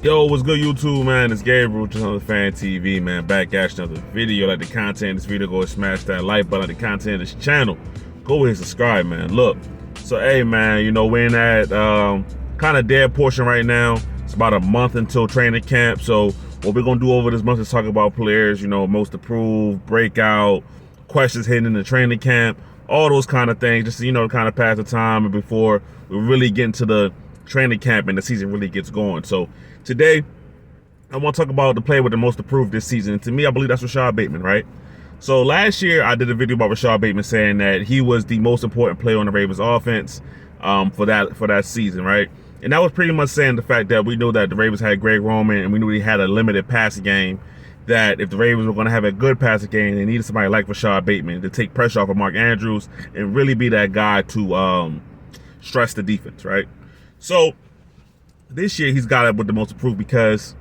Yo, what's good, YouTube, man? It's Gabriel, just on the Fan TV, man. Back at another video. Like the content of this video, go and smash that like button. Like the content of this channel, go ahead and subscribe, man. Look, so hey, man, we're in that kind of dead portion right now. It's about a month until training camp. So what we're gonna do over this month is talk about players, most improved, breakout, questions hidden in the training camp, all those kind of things, just to, kind of pass the time and before we really get into the training camp and the season really gets going. So today, I want to talk about the player with the most improved this season. And to me, I believe that's Rashod Bateman, right? So last year, I did a video about Rashod Bateman saying that he was the most important player on the Ravens offense for that season, right? And that was pretty much saying the fact that we knew that the Ravens had Greg Roman and we knew he had a limited passing game, that if the Ravens were going to have a good passing game, they needed somebody like Rashod Bateman to take pressure off of Mark Andrews and really be that guy to stress the defense, right? So this year, he's got it with the most improved because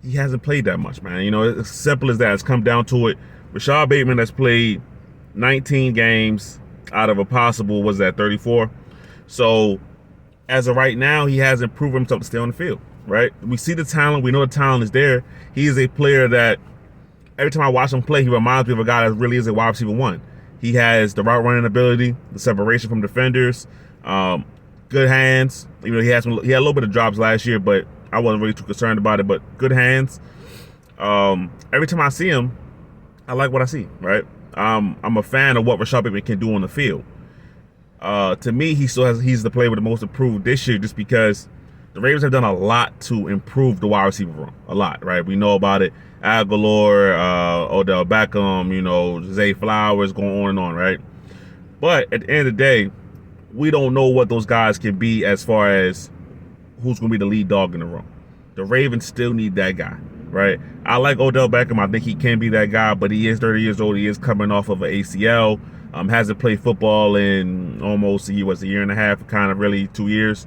he hasn't played that much, man. It's as simple as that. It's come down to it. Rashod Bateman has played 19 games out of a possible, 34? So as of right now, he hasn't proven himself to stay on the field, right? We see the talent. We know the talent is there. He is a player that every time I watch him play, he reminds me of a guy that really is a wide receiver one. He has the route running ability, the separation from defenders, good hands. He had a little bit of drops last year, but I wasn't really too concerned about it. But good hands. Every time I see him, I like what I see. Right. I'm a fan of what Rashod Bateman can do on the field. To me, he's the player with the most improved this year, just because the Ravens have done a lot to improve the wide receiver room. A lot, right? We know about it. Aguilar, Odell Beckham, Zay Flowers, going on and on, right? But at the end of the day, we don't know what those guys can be as far as who's going to be the lead dog in the room. The Ravens still need that guy, right? I like Odell Beckham. I think he can be that guy, but he is 30 years old. He is coming off of an ACL. Hasn't played football in almost a year and a half, kind of really 2 years.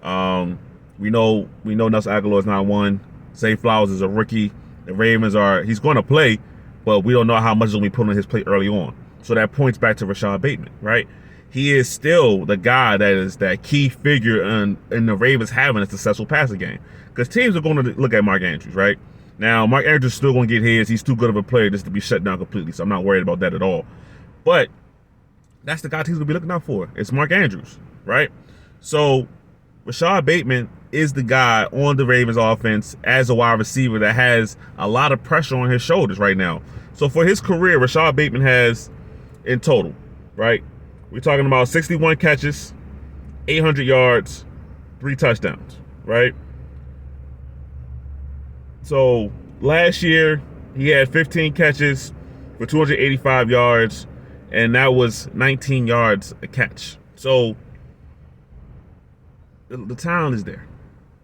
We know Nelson Aguilar is not one. Zay Flowers is a rookie. The Ravens he's going to play, but we don't know how much is going to be put on his plate early on. So that points back to Rashod Bateman, right? He is still the guy that is that key figure in the Ravens having a successful passing game. Because teams are going to look at Mark Andrews, right? Now, Mark Andrews is still going to get his. He's too good of a player just to be shut down completely, so I'm not worried about that at all. But that's the guy teams will be looking out for. It's Mark Andrews, right? So Rashod Bateman is the guy on the Ravens offense as a wide receiver that has a lot of pressure on his shoulders right now. So for his career, Rashod Bateman has, in total, right? We're talking about 61 catches, 800 yards, 3 touchdowns, right? So last year, he had 15 catches for 285 yards, and that was 19 yards a catch. So the talent is there.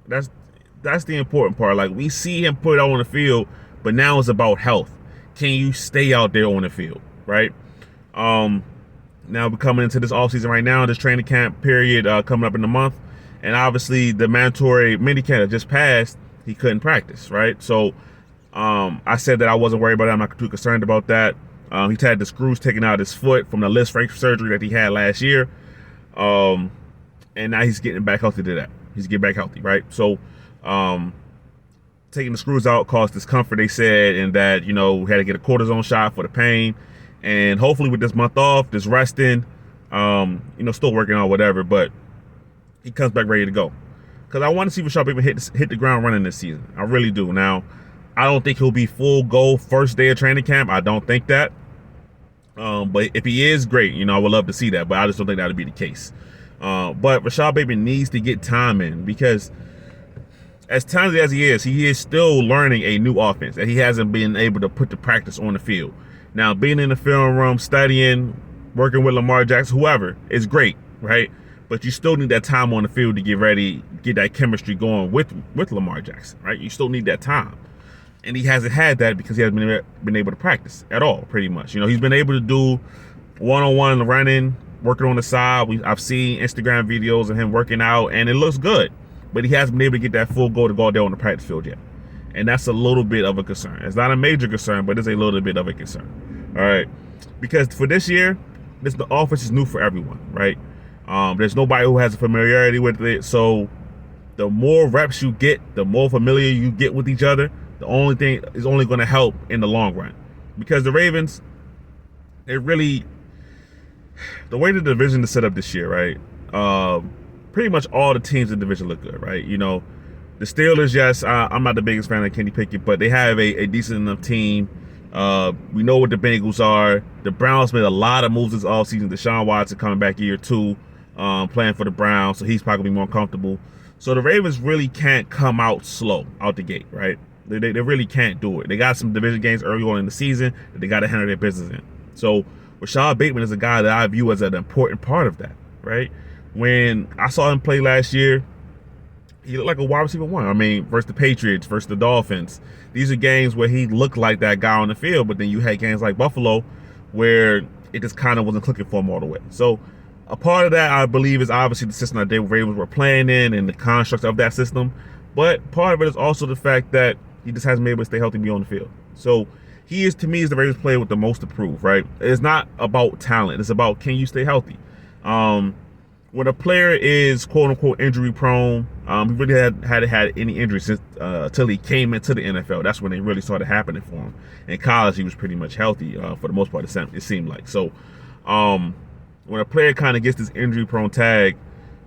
That's the important part. Like, we see him put it out on the field, but now it's about health. Can you stay out there on the field, right? Now we're coming into this offseason right now, this training camp period coming up in a month. And obviously the mandatory minicamp that just passed, he couldn't practice, right? So I said that I wasn't worried about that. I'm not too concerned about that. He's had the screws taken out of his foot from the list fracture surgery that he had last year. And now he's getting back healthy to that. He's getting back healthy, right? So taking the screws out caused discomfort, they said, and that, we had to get a cortisone shot for the pain. And hopefully with this month off, this resting, still working on whatever, but he comes back ready to go. Because I want to see Rashod Bateman hit the ground running this season. I really do. Now, I don't think he'll be full go first day of training camp. I don't think that. But if he is, great. I would love to see that, but I just don't think that would be the case. But Rashod Bateman needs to get time in, because as talented as he is still learning a new offense that he hasn't been able to put to practice on the field. Now, being in the film room, studying, working with Lamar Jackson, whoever, is great, right? But you still need that time on the field to get ready, get that chemistry going with Lamar Jackson, right? You still need that time. And he hasn't had that because he hasn't been able to practice at all, pretty much. He's been able to do one-on-one running, working on the side. I've seen Instagram videos of him working out, and it looks good. But he hasn't been able to get that full go to go out there on the practice field yet. And that's a little bit of a concern. It's not a major concern, but it's a little bit of a concern. All right. Because for this year, the offense is new for everyone, right? There's nobody who has a familiarity with it. So the more reps you get, the more familiar you get with each other, the only thing is only going to help in the long run. Because the Ravens, the way the division is set up this year, right? Pretty much all the teams in the division look good, right? You know, the Steelers, yes, I'm not the biggest fan of Kenny Pickett, but they have a decent enough team. We know what the Bengals are. The Browns made a lot of moves this offseason. Deshaun Watson coming back year 2, playing for the Browns, so he's probably going to be more comfortable. So the Ravens really can't come out slow out the gate, right? They really can't do it. They got some division games early on in the season that they got to handle their business in. So Rashod Bateman is a guy that I view as an important part of that, right? When I saw him play last year, he looked like a wide receiver 1. I mean, versus the Patriots, versus the Dolphins. These are games where he looked like that guy on the field, but then you had games like Buffalo where it just kind of wasn't clicking for him all the way. So a part of that, I believe, is obviously the system that the Ravens were playing in and the construct of that system. But part of it is also the fact that he just hasn't been able to stay healthy and be on the field. So he is, to me, is the Ravens player with the most to prove, right? It's not about talent. It's about, can you stay healthy? When a player is quote-unquote injury prone, he really hadn't had any injuries since until he came into the NFL. That's when they really started happening for him. In college, he was pretty much healthy for the most part, it seemed like. So when a player kind of gets this injury prone tag,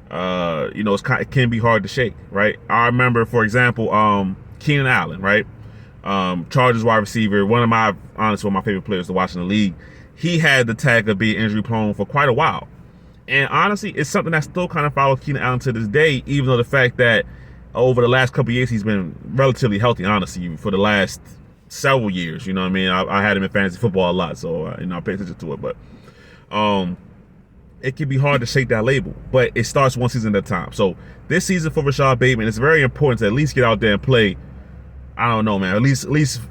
you know, it can be hard to shake, right? I remember, for example, Keenan Allen, right? Chargers wide receiver, one of my favorite players to watch in the league. He had the tag of being injury prone for quite a while. And honestly, it's something that still kind of follows Keenan Allen to this day, even though the fact that over the last couple of years, he's been relatively healthy, honestly, for the last several years. You know what I mean? I had him in fantasy football a lot, so, you know, I pay attention to it. But it can be hard to shake that label, but it starts one season at a time. So this season for Rashod Bateman, it's very important to at least get out there and play, I don't know, man, at least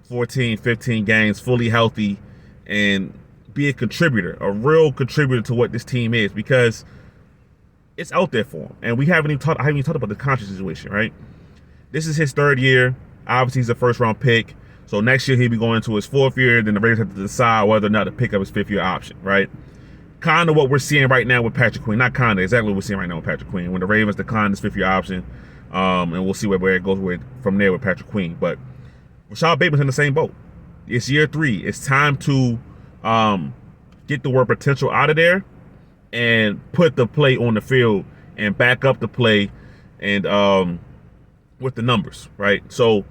14, 15 games fully healthy and be a contributor, a real contributor to what this team is, because it's out there for him. And I haven't even talked about the contract situation, right? This is his 3rd year. Obviously, he's a first-round pick. So next year, he'll be going into his 4th year. Then the Ravens have to decide whether or not to pick up his 5th-year option, right? Kind of what we're seeing right now with Patrick Queen. Not kind of, exactly what we're seeing right now with Patrick Queen. When the Ravens decline his 5th-year option, and we'll see where it goes from there with Patrick Queen. But Rashod Bateman's in the same boat. It's year 3. It's time to get the word potential out of there and put the play on the field and back up the play and with the numbers, right? So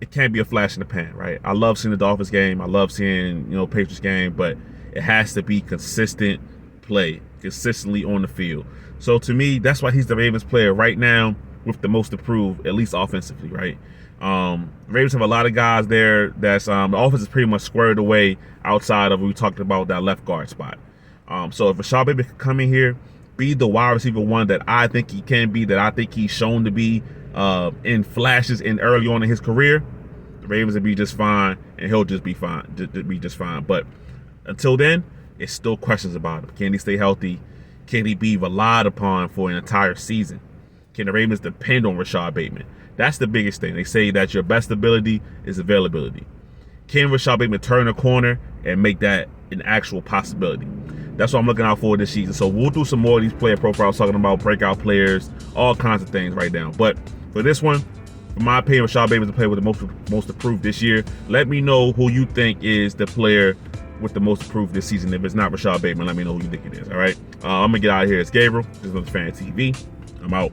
it can't be a flash in the pan, right? I love seeing the Dolphins game. I love seeing, you know, Patriots game, but it has to be consistent play, consistently on the field. So to me, that's why he's the Ravens player right now with the most to prove, at least offensively, right? Ravens have a lot of guys there that's the offense is pretty much squared away outside of, we talked about, that left guard spot. So if Rashod Bateman can come in here, be the wide receiver 1 that I think he can be, that I think he's shown to be in flashes in early on in his career, the Ravens will be just fine, and he'll just be fine, be just fine. But until then, it's still questions about him. Can he stay healthy? Can he be relied upon for an entire season? Can the Ravens depend on Rashod Bateman? That's the biggest thing. They say that your best ability is availability. Can Rashod Bateman turn a corner and make that an actual possibility? That's what I'm looking out for this season. So we'll do some more of these player profiles, talking about breakout players, all kinds of things right now. But for this one, in my opinion, Rashod Bateman is the player with the most approved this year. Let me know who you think is the player with the most approved this season. If it's not Rashod Bateman, let me know who you think it is. All right, I'm gonna get out of here. It's Gabriel. This is Fan TV. I'm out.